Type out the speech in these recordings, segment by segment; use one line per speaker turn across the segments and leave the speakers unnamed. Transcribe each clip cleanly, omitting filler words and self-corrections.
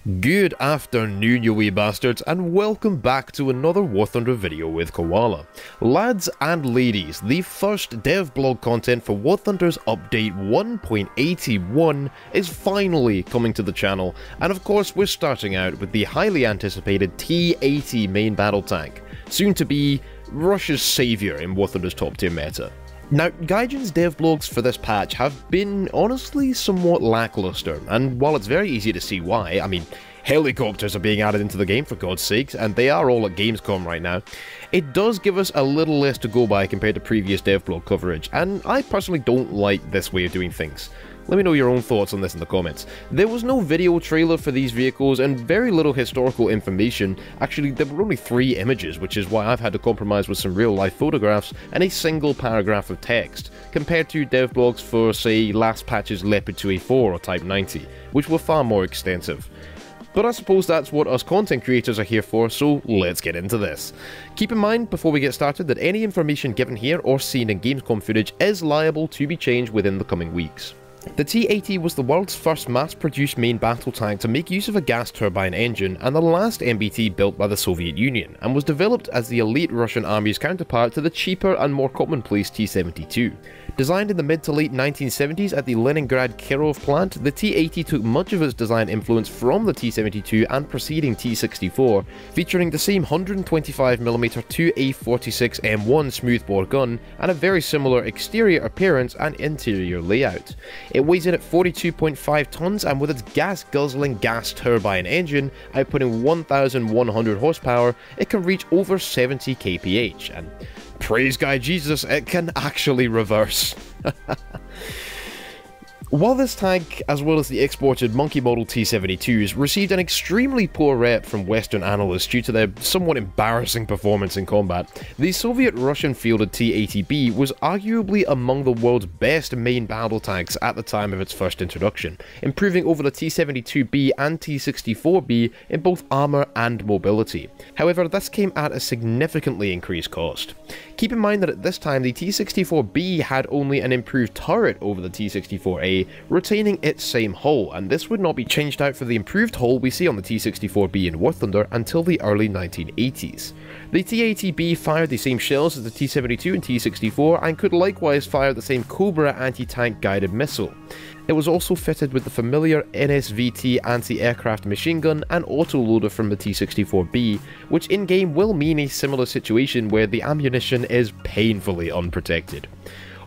Good afternoon, you wee bastards, and welcome back to another War Thunder video with Koala. Lads and ladies, the first dev blog content for War Thunder's update 1.81 is finally coming to the channel, and of course we're starting out with the highly anticipated T-80 main battle tank, soon to be Russia's saviour in War Thunder's top tier meta. Now, Gaijin's dev blogs for this patch have been honestly somewhat lackluster, and while it's very easy to see why, I mean, helicopters are being added into the game for God's sakes, and they are all at Gamescom right now, it does give us a little less to go by compared to previous dev blog coverage, and I personally don't like this way of doing things. Let me know your own thoughts on this in the comments. There was no video trailer for these vehicles and very little historical information. Actually, there were only 3 images, which is why I've had to compromise with some real life photographs and a single paragraph of text, compared to dev blogs for, say, last patch's Leopard 2A4 or Type 90, which were far more extensive. But I suppose that's what us content creators are here for, so let's get into this. Keep in mind, before we get started, that any information given here or seen in Gamescom footage is liable to be changed within the coming weeks. The T-80 was the world's first mass-produced main battle tank to make use of a gas turbine engine and the last MBT built by the Soviet Union, and was developed as the elite Russian army's counterpart to the cheaper and more commonplace T-72. Designed in the mid to late 1970s at the Leningrad Kirov plant, the T-80 took much of its design influence from the T-72 and preceding T-64, featuring the same 125mm 2A46 M1 smoothbore gun and a very similar exterior appearance and interior layout. It weighs in at 42.5 tons, and with its gas-guzzling gas turbine engine outputting 1,100 horsepower, it can reach over 70 kph, and praise Guy Jesus, it can actually reverse. While this tank, as well as the exported monkey model T-72s, received an extremely poor rep from Western analysts due to their somewhat embarrassing performance in combat, the Soviet-Russian fielded T-80B was arguably among the world's best main battle tanks at the time of its first introduction, improving over the T-72B and T-64B in both armour and mobility. However, this came at a significantly increased cost. Keep in mind that at this time the T-64B had only an improved turret over the T-64A, retaining its same hull, and this would not be changed out for the improved hull we see on the T-64B in War Thunder until the early 1980s. The T-80B fired the same shells as the T-72 and T-64 and could likewise fire the same Cobra anti-tank guided missile. It was also fitted with the familiar NSVT anti-aircraft machine gun and autoloader from the T-64B, which in-game will mean a similar situation where the ammunition is painfully unprotected.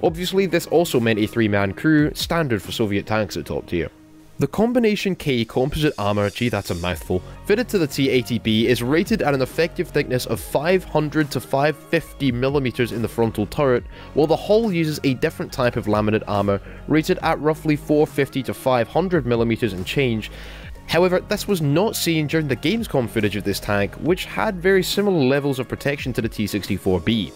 Obviously, this also meant a 3-man crew, standard for Soviet tanks at top tier. The Combination K Composite Armor, gee that's a mouthful, fitted to the T-80B is rated at an effective thickness of 500 to 550mm in the frontal turret, while the hull uses a different type of laminate armor rated at roughly 450 to 500mm and change. However, this was not seen during the Gamescom footage of this tank, which had very similar levels of protection to the T-64B.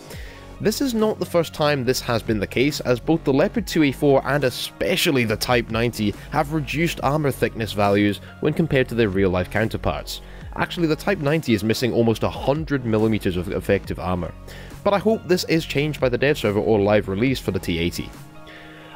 This is not the first time this has been the case, as both the Leopard 2A4 and especially the Type 90 have reduced armor thickness values when compared to their real-life counterparts. Actually, the Type 90 is missing almost 100mm of effective armor. But I hope this is changed by the dev server or live release for the T-80.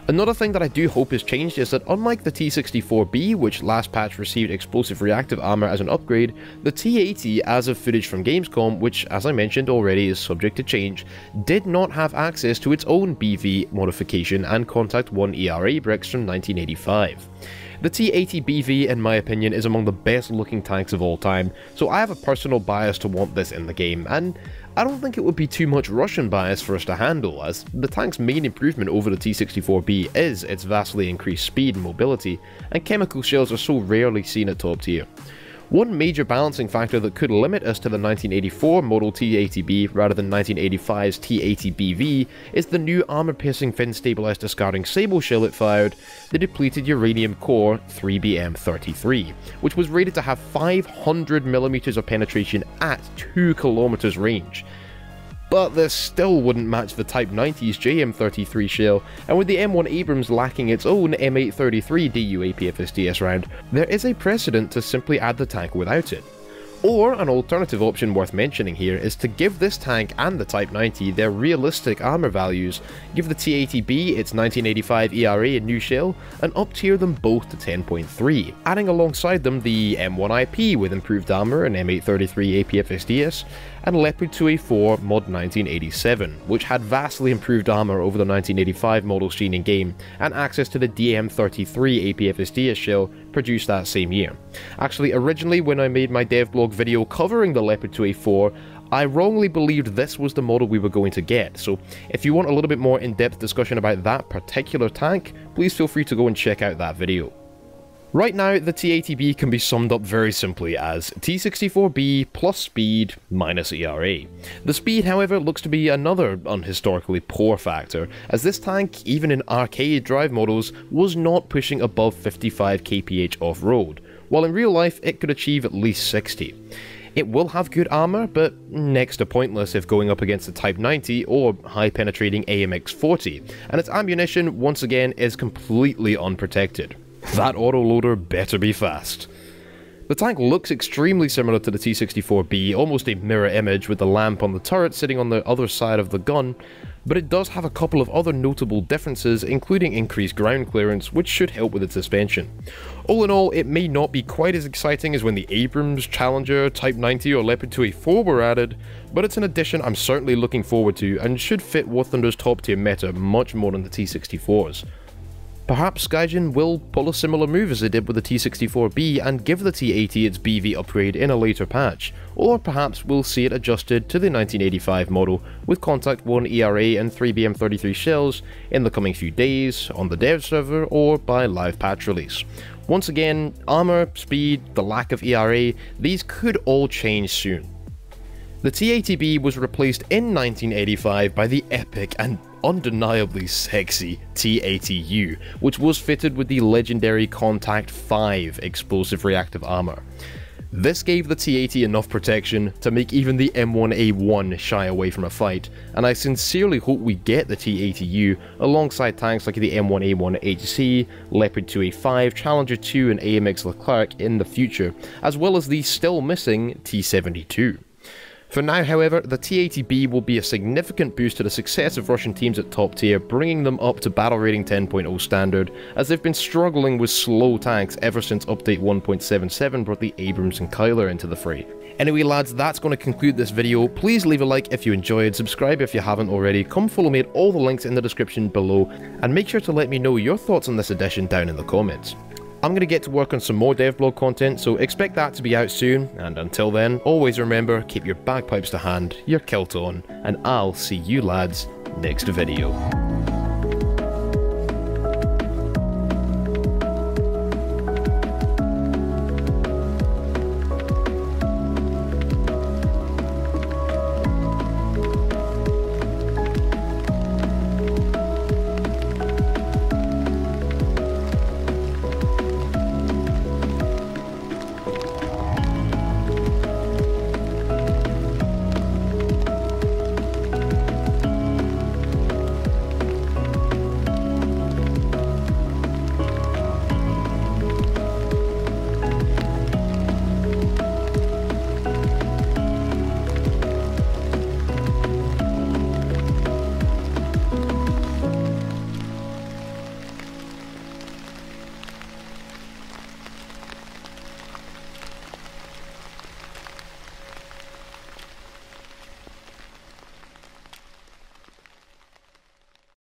Another thing that I do hope is changed is that unlike the T-64B, which last patch received explosive reactive armor as an upgrade, the T-80, as of footage from Gamescom, which as I mentioned already is subject to change, did not have access to its own BV modification and Contact 1 ERA bricks from 1985. The T-80BV, in my opinion, is among the best looking tanks of all time, so I have a personal bias to want this in the game, and I don't think it would be too much Russian bias for us to handle, as the tank's main improvement over the T-64B is its vastly increased speed and mobility, and chemical shells are so rarely seen at top tier. One major balancing factor that could limit us to the 1984 model T-80B rather than 1985's T-80BV is the new armor-piercing fin-stabilized discarding sable shell it fired, the depleted uranium core 3BM33, which was rated to have 500mm of penetration at 2 km range. But this still wouldn't match the Type 90's JM33 shell, and with the M1 Abrams lacking its own M833 DU APFSDS round, there is a precedent to simply add the tank without it. Or an alternative option worth mentioning here is to give this tank and the Type 90 their realistic armor values, give the T-80B its 1985 ERA and new shell, and up-tier them both to 10.3, adding alongside them the M1 IP with improved armor and M833 APFSDS, and Leopard 2A4 Mod 1987, which had vastly improved armor over the 1985 models seen in game, and access to the DM33 APFSDS shell produced that same year. Actually, originally when I made my devblog video covering the Leopard 2A4, I wrongly believed this was the model we were going to get, so if you want a little bit more in-depth discussion about that particular tank, please feel free to go and check out that video. Right now, the T-80B can be summed up very simply as T-64B plus speed minus ERA. The speed, however, looks to be another unhistorically poor factor, as this tank, even in arcade drive models, was not pushing above 55 kph off-road, while in real life it could achieve at least 60. It will have good armor, but next to pointless if going up against the Type 90 or high-penetrating AMX-40, and its ammunition, once again, is completely unprotected. That autoloader better be fast. The tank looks extremely similar to the T-64B, almost a mirror image with the lamp on the turret sitting on the other side of the gun, but it does have a couple of other notable differences, including increased ground clearance, which should help with its suspension. All in all, it may not be quite as exciting as when the Abrams, Challenger, Type 90 or Leopard 2A4 were added, but it's an addition I'm certainly looking forward to and should fit War Thunder's top tier meta much more than the T-64s. Perhaps Gaijin will pull a similar move as they did with the T-64B and give the T-80 its BV upgrade in a later patch, or perhaps we'll see it adjusted to the 1985 model with Contact 1 ERA and 3 BM33 shells in the coming few days, on the dev server, or by live patch release. Once again, armor, speed, the lack of ERA, these could all change soon. The T-80B was replaced in 1985 by the epic and undeniably sexy T-80U, which was fitted with the legendary Contact 5 explosive reactive armor. This gave the T-80 enough protection to make even the M1A1 shy away from a fight, and I sincerely hope we get the T-80U alongside tanks like the M1A1 HC, Leopard 2A5, Challenger 2 and AMX Leclerc in the future, as well as the still missing T-72. For now, however, the T-80B will be a significant boost to the success of Russian teams at top tier, bringing them up to battle rating 10.0 standard, as they've been struggling with slow tanks ever since update 1.77 brought the Abrams and Kyler into the fray. Anyway lads, that's going to conclude this video. Please leave a like if you enjoyed, subscribe if you haven't already, come follow me at all the links in the description below, and make sure to let me know your thoughts on this edition down in the comments. I'm going to get to work on some more devblog content, so expect that to be out soon, and until then, always remember, keep your bagpipes to hand, your kilt on, and I'll see you lads next video.